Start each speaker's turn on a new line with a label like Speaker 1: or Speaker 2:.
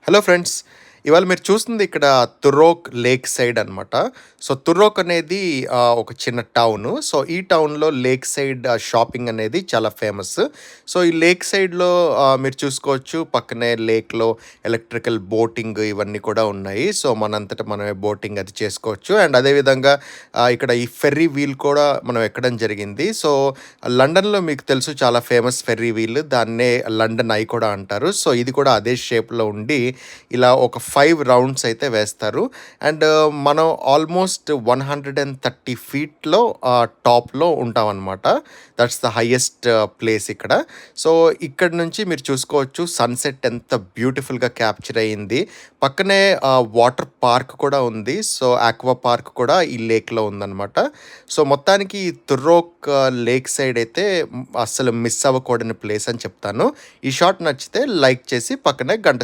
Speaker 1: Hello friends. ఇవాళ మీరు చూస్తుంది ఇక్కడ తుర్రోక్ లేక్ సైడ్ అనమాట. సో, తుర్రోక్ అనేది ఒక చిన్న టౌను. సో, ఈ టౌన్‌లో లేక్ సైడ్ షాపింగ్ అనేది చాలా ఫేమస్. సో, ఈ లేక్ సైడ్‌లో మీరు చూసుకోవచ్చు పక్కనే లేక్‌లో ఎలక్ట్రికల్ బోటింగ్ ఇవన్నీ కూడా ఉన్నాయి. సో, మనంతట మనమే బోటింగ్ అది చేసుకోవచ్చు. అండ్ అదేవిధంగా ఇక్కడ ఈ ఫెర్రీ వీల్ కూడా మనం ఎక్కడం జరిగింది. సో, లండన్‌లో మీకు తెలుసు చాలా ఫేమస్ ఫెర్రీ వీల్. దాన్నే లండన్ ఐ కూడా అంటారు. సో, ఇది కూడా అదే షేప్‌లో ఉండి ఇలా ఒక 5 రౌండ్స్ అయితే వేస్తారు. అండ్ మనం ఆల్మోస్ట్ 130 ఫీట్‌లో టాప్‌లో ఉంటామనమాట. దట్స్ ద హైయెస్ట్ ప్లేస్ ఇక్కడ. సో, ఇక్కడి నుంచి మీరు చూసుకోవచ్చు సన్‌సెట్ ఎంత బ్యూటిఫుల్‌గా క్యాప్చర్ అయింది. పక్కనే వాటర్ పార్క్ కూడా ఉంది. సో, ఆక్వా పార్క్ కూడా ఈ లేక్‌లో ఉందనమాట. సో, మొత్తానికి ఈ తుర్రోక్ లేక్ సైడ్ అయితే అస్సలు మిస్ అవ్వకూడని ప్లేస్ అని చెప్తాను. ఈ షాట్ నచ్చితే లైక్ చేసి పక్కనే గంట